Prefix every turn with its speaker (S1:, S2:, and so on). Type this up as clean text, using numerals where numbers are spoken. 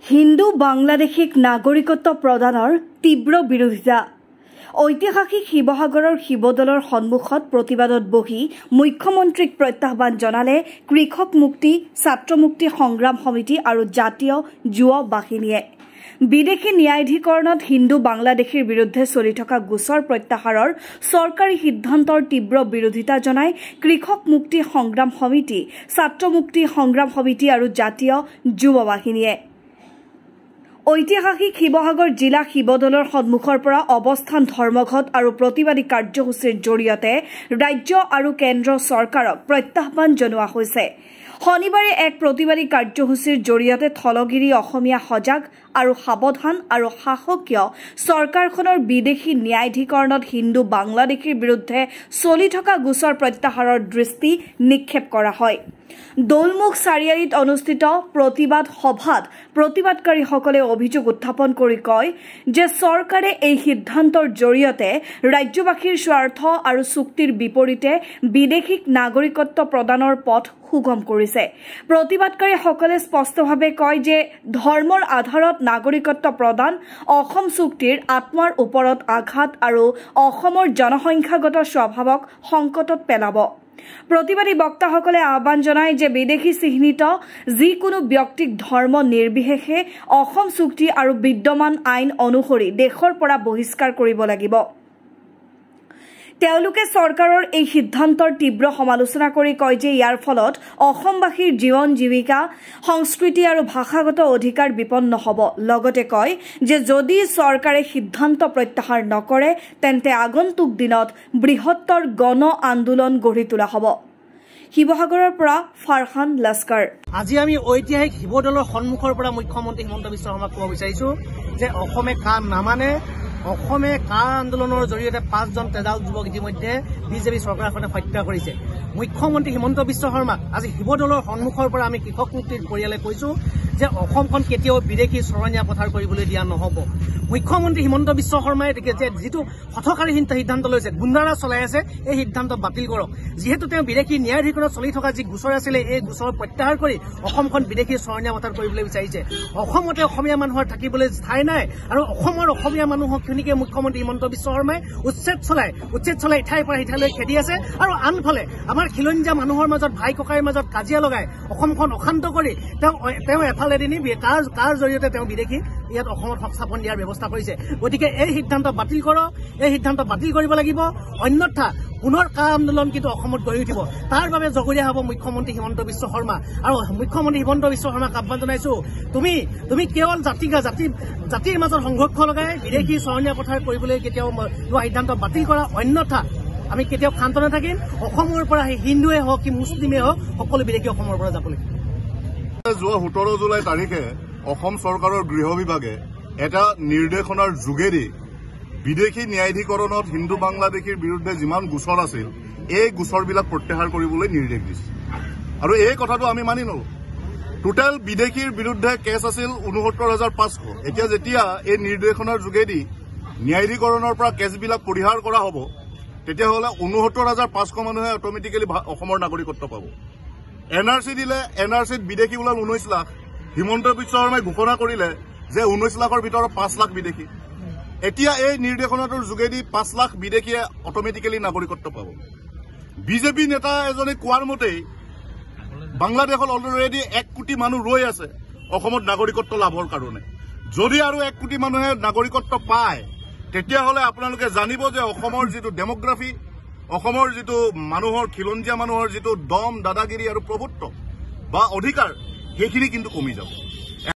S1: হিন্দু বাংলাদেশিক নাগৰিকত্ব প্ৰদানৰ তীব্ৰ বিৰোধিতা। ঐতিহাসিক শিৱসাগৰৰ শিৱদলৰ সন্মুখত প্ৰতিবাদত বহি মুখ্যমন্ত্ৰীক প্ৰত্যাহ্বান জনালে কৃষক মুক্তি, ছাত্ৰ মুক্তি সংগ্ৰাম সমিতি আৰু জাতীয় যুৱ বাহিনীয়ে। বিদেশী ন্যায়াধিকৰণত হিন্দু বাংলাদেশীৰ বিৰুদ্ধে চলি থকা গোচৰ প্ৰত্যাহাৰৰ চৰকাৰী সিদ্ধান্তৰ তীব্ৰ বিৰোধিতা জনাই কৃষক মুক্তি সংগ্ৰাম সমিতি, ছাত্ৰ মুক্তি সংগ্ৰাম সমিতি আৰু জাতীয় যুৱ বাহিনীয়ে। ঐতিহাসিক শিৱসাগৰ জিলা শিৱদলৰ সন্মুখৰ পৰা অৱস্থান ধৰ্মঘট আৰু প্ৰতিবাদী কাৰ্যসূচীৰ জৰিয়তে ৰাজ্য আৰু কেন্দ্ৰ চৰকাৰক প্ৰত্যাহ্বান জনোৱা হৈছে। শনিবাৰে এক প্ৰতিবাদী কাৰ্যসূচীৰ জৰিয়তে থলগিৰি অসমীয়া সজাগ আৰু সাৱধান আৰু সাহসীয় চৰকাৰখনৰ বিদেশী ন্যায়াধিকৰণত হিন্দু বাংলাদেশীৰ বিৰুদ্ধে চলি থকা গোচৰ প্ৰত্যাহাৰৰ দৃষ্টি নিক্ষেপ কৰা হয়। দৌলমুখ চাৰিআলিত অনুষ্ঠিত প্ৰতিবাদ সভাত প্ৰতিবাদকাৰীসকলে অভিযোগ উত্থাপন কৰি কয় যে চৰকাৰে এই সিদ্ধান্তৰ জৰিয়তে ৰাজ্যবাসীৰ স্বাৰ্থ আৰু চুক্তিৰ বিপৰীতে বিদেশীক নাগৰিকত্ব প্ৰদানৰ পথ সুগম কৰিছে। প্ৰতিবাদকাৰীসকলে স্পষ্টভাৱে কয় যে ধৰ্মৰ আধাৰত নাগৰিকত্ব প্ৰদান অসম চুক্তিৰ আত্মাৰ ওপৰত আঘাত আৰু অসমৰ জনসংখ্যাগত স্বভাৱক সংকটত পেলাব। প্ৰতিবাদী বক্তাসকলে আহ্বান জনায় যে বিদেশী চিহ্নিত যিকোনো ব্যক্তিক ধৰ্ম নিৰ্বিশেষে অসম চুক্তি আৰু বিদ্যমান আইন অনুসৰি দেশৰ পৰা বহিষ্কাৰ কৰিব লাগিব। তেওঁলোকে চৰকাৰৰ এই সিদ্ধান্তৰ তীব্ৰ সমালোচনা কৰি কয় যে ইয়াৰ ফলত অসমবাসীৰ জীৱন জীৱিকা, সংস্কৃতি আৰু ভাষাগত অধিকাৰ বিপন্ন হ'ব। লগতে কয় যে যদি চৰকাৰে সিদ্ধান্ত প্ৰত্যাহাৰ নকৰে তেন্তে আগন্তুক দিনত বৃহত্তৰ গণ আন্দোলন গঢ়ি তোলা হ'ব। শিৱসাগৰৰ পৰা ফাৰহান লস্কৰ।
S2: আজি আমি ঐতিহাসিক শিৱদলৰ সন্মুখৰ পৰা মুখ্যমন্ত্ৰী হিমন্ত বিশ্ব শৰ্মাক ক'ব বিচাৰিছো যে অসমে কাম নামানে। অসমে কাৰ আন্দোলনৰ জৰিয়তে 5জন তেজাল যুৱক ইতিমধ্যে বিজেপি চৰকাৰখনে হত্যা কৰিছে। মুখ্যমন্ত্ৰী হিমন্ত বিশ্ব শৰ্মাক আজি শিৱদলৰ সন্মুখৰ পৰা আমি কৃষক মুক্তিৰ পৰিয়ালে কৈছো যে অসমখন কেতিয়াও বিদেশী চৰণীয়া পথাৰ কৰিবলৈ দিয়া নহ'ব। মুখ্যমন্ত্ৰী হিমন্ত বিশ্ব শৰ্মাই যিটো হঠকাৰী সিদ্ধান্ত লৈছে, গুণ্ডাৰা চলাই আছে, এই সিদ্ধান্ত বাতিল কৰক। যিহেতু তেওঁ বিদেশী ন্যায়াধিকৰণত চলি থকা যি গোচৰ আছিলে এই গোচৰ প্ৰত্যাহাৰ কৰি অসমখন বিদেশী চৰণীয়া পথাৰ কৰিবলৈ বিচাৰিছে। অসমতে অসমীয়া মানুহৰ থাকিবলৈ ঠাই নাই আৰু অসমৰ অসমীয়া মানুহক খিনিকে মুখ্যমন্ত্ৰী হিমন্ত বিশ্ব শৰ্মাই উচ্ছেদ চলাই ইঠাইৰ পৰা সিঠাইলৈ খেদি আছে। আৰু আনফালে আমাৰ খিলঞ্জীয়া মানুহৰ মাজত ভাই ককাইৰ মাজত কাজিয়া লগাই অসমখন অশান্ত কৰি তেওঁ এফালেদি নি কাৰ জৰিয়তে তেওঁ বিদেশী ইয়াত অসমত সংস্থাপন দিয়াৰ ব্যৱস্থা কৰিছে। গতিকে এই সিদ্ধান্ত বাতিল কৰক, এই সিদ্ধান্ত বাতিল কৰিব লাগিব, অন্যথা পুনৰ কা আন্দোলন কিন্তু অসমত গঢ়ি উঠিব। তাৰ বাবে জগৰীয়া হ'ব মুখ্যমন্ত্ৰী হিমন্ত বিশ্ব শৰ্মা। আৰু মুখ্যমন্ত্ৰী হিমন্ত বিশ্ব শৰ্মাক আহ্বান জনাইছো, তুমি কেৱল জাতিৰ মাজত সংঘৰ্ষ লগাই বিদেশী চৰণীয়া পথাৰ কৰিবলৈ কেতিয়াও লোৱা সিদ্ধান্ত বাতিল কৰা, অন্যথা আমি কেতিয়াও ক্ষান্ত নাথাকিম। অসমৰ পৰা হিন্দুৱে হওক কি মুছলিমেই হওক সকলো বিদেশী অসমৰ পৰা যাব লাগিব।
S3: যোৱা 17 জুলাই তাৰিখে অসম চৰকাৰৰ গৃহ বিভাগে এটা নিৰ্দেশনাৰ যোগেদি বিদেশী ন্যায়াধিকৰণত হিন্দু বাংলাদেশীৰ বিৰুদ্ধে যিমান গোচৰ আছিল এই গোচৰবিলাক প্ৰত্যাহাৰ কৰিবলৈ নিৰ্দেশ দিছে। আৰু এই কথাটো আমি মানি নলো। টোটেল বিদেশীৰ বিৰুদ্ধে কেছ আছিল 69,500। এতিয়া যেতিয়া এই নিৰ্দেশনাৰ যোগেদি ন্যায়াধিকৰণৰ পৰা কেছবিলাক পৰিহাৰ কৰা হ'ব তেতিয়াহ'লে 69,500 মানুহে অট'মেটিকেলি অসমৰ নাগৰিকত্ব পাব। NRC দিলে, NRCত বিদেশী ওলাল 19 লাখ। হিমন্ত বিশ্ব শৰ্মাই ঘোষণা কৰিলে যে 19 লাখৰ ভিতৰত 5 লাখ বিদেশী। এতিয়া এই নিৰ্দেশনাটোৰ যোগেদি 5 লাখ বিদেশীয়ে অট'মেটিকেলি নাগৰিকত্ব পাব। বিজেপি নেতা এজনে কোৱাৰ মতেই বাংলাদেশত অলৰেডি 1 কোটি মানুহ ৰৈ আছে অসমত নাগৰিকত্ব লাভৰ কাৰণে। যদি আৰু 1 কোটি মানুহে নাগৰিকত্ব পায় তেতিয়াহ'লে আপোনালোকে জানিব যে অসমৰ যিটো ডেমোগ্ৰাফি, অসমৰ যিটো মানুহৰ খিলঞ্জীয়া মানুহৰ যিটো দম, দাদাগিৰি আৰু প্ৰভুত্ব বা অধিকাৰ সেইখিনি কিন্তু কমি যাব।